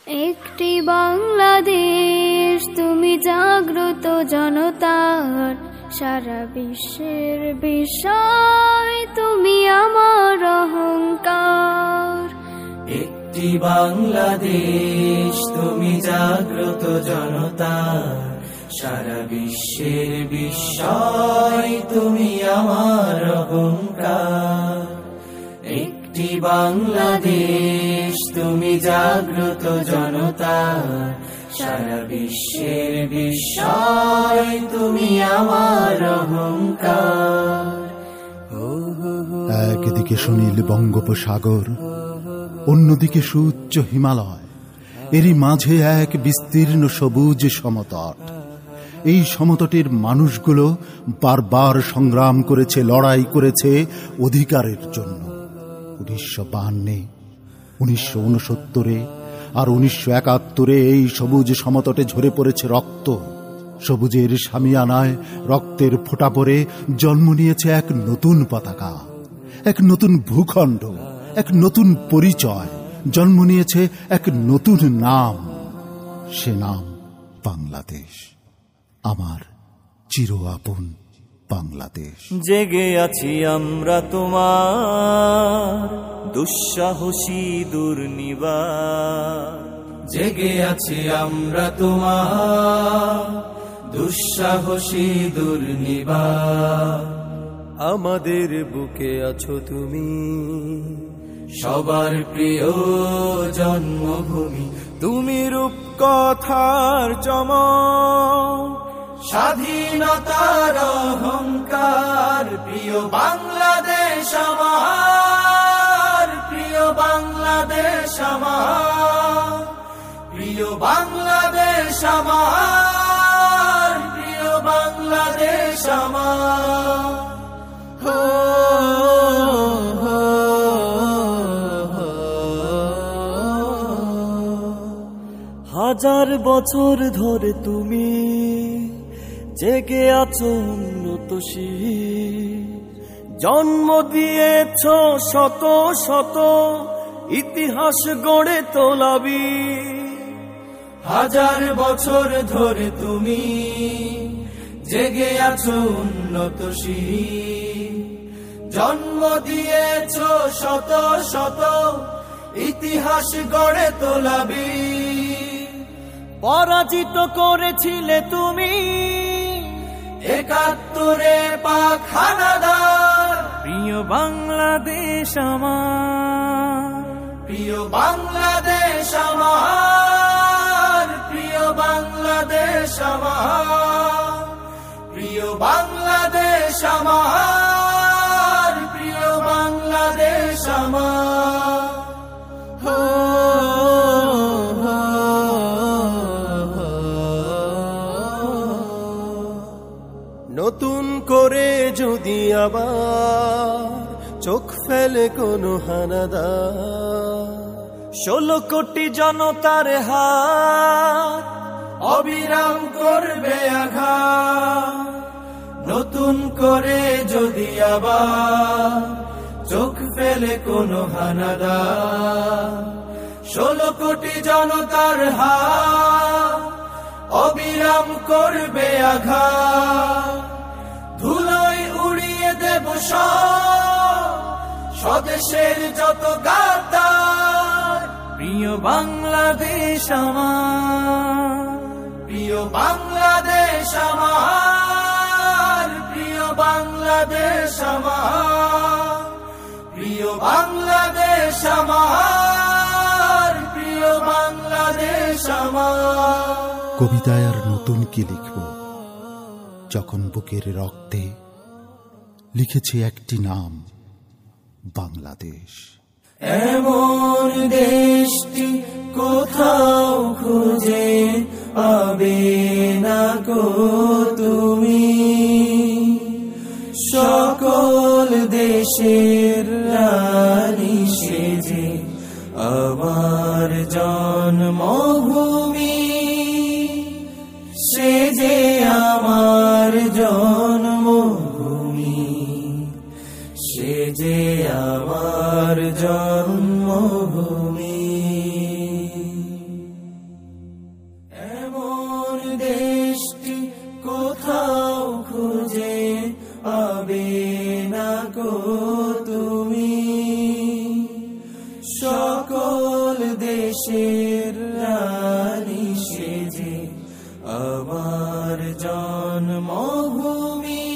একটি বাংলাদেশ তুমি জাগ্রত জনতার, সারা বিশ্বের বিষয় তুমি আমার অহংকার। একটি বাংলাদেশ তুমি জাগ্রত জনতার, সারা বিশ্বের বিষয় তুমি আমার অহংকার। একটি বাংলাদেশ তুমি জাগ্রত জনতার, সারা বিশ্বের বিষয় তুমি আমার অহংকার। একদিকে সুনীল বঙ্গোপসাগর, অন্যদিকে সুউচ্চ হিমালয়, এরই মাঝে এক বিস্তীর্ণ সবুজ সমতট। এই সমতটের মানুষগুলো বারবার সংগ্রাম করেছে, লড়াই করেছে অধিকারের জন্য। 1952, 1969 আর 1971 এই সবুজ সমতটে ঝরে পড়েছে রক্ত। সবুজের শামিয়ানায় রক্তের ফোঁটা পড়ে জন্ম নিয়েছে এক নতুন পতাকা, এক নতুন ভূখণ্ড, এক নতুন পরিচয়। জন্ম নিয়েছে এক নতুন নাম, সে নাম বাংলাদেশ, আমার চির আপন বাংলাদেশ। জেগে আছি আমরা তোমার দুঃসাহসী দুর্নিবার, জেগে আছি আমরা তোমার দুঃসাহসী দুর্নিবার। আমাদের বুকে আছো তুমি, সবার প্রিয় জন্মভূমি। তুমি রূপকথার চমক, স্বাধীনতার অহংকার। প্রিয় বাংলাদেশ আমার, প্রিয় বাংলাদেশ আমার, প্রিয় বাংলাদেশ আমার, প্রিয় বাংলাদেশ আমার। হাজার বছর ধরে তুমি জেগে আছো উন্নত শির, জন্ম দিয়েছ শত শত ইতিহাস গড়ে তোলাবি। হাজার বছর ধরে তুমি জেগে আছো উন্নত শির, জন্ম দিয়েছ শত শত ইতিহাস গড়ে তোলাবি। পরাজিত করেছিলে তুমি 71 পাক হানাদার। প্রিয় বাংলাদেশ আমার, প্রিয় বাংলাদেশ আমার, প্রিয় বাংলাদেশ আমার, প্রিয় বাংলাদেশ আমার, প্রিয় বাংলাদেশ আমার। নতুন করে যদি আবার চোখ ফেলে কোনো হানাদার, 16 কোটি জনতার হাত অবিরাম করবে আঘাত। নতুন করে যদি আবার চোখ ফেলে কোনো হানাদার, 16 কোটি জনতার হাত অবিরাম করবে আঘাত। ধুলোয় উড়িয়ে দেব স্বদেশের যত গাদ্দার। প্রিয় বাংলাদেশ আমার, প্রিয় বাংলাদেশ আমার, প্রিয় বাংলাদেশ আমার, প্রিয় বাংলাদেশ আমার, প্রিয় বাংলাদেশ আমার। কবিতায় আর নতুন কি লিখব, যখন বুকের রক্তে লিখেছি একটি নাম, বাংলাদেশ। এমন দেশটি কোথাও খুঁজে পাবে না গো তুমি, সকল দেশের রানী সেজে আমার জন্মভূমি, সে যে আমার জন্মভূমি, সে যে আমার জন্মভূমি। গো তুমি, সকল দেশের রানী সেজে আমার জন্মভূমি।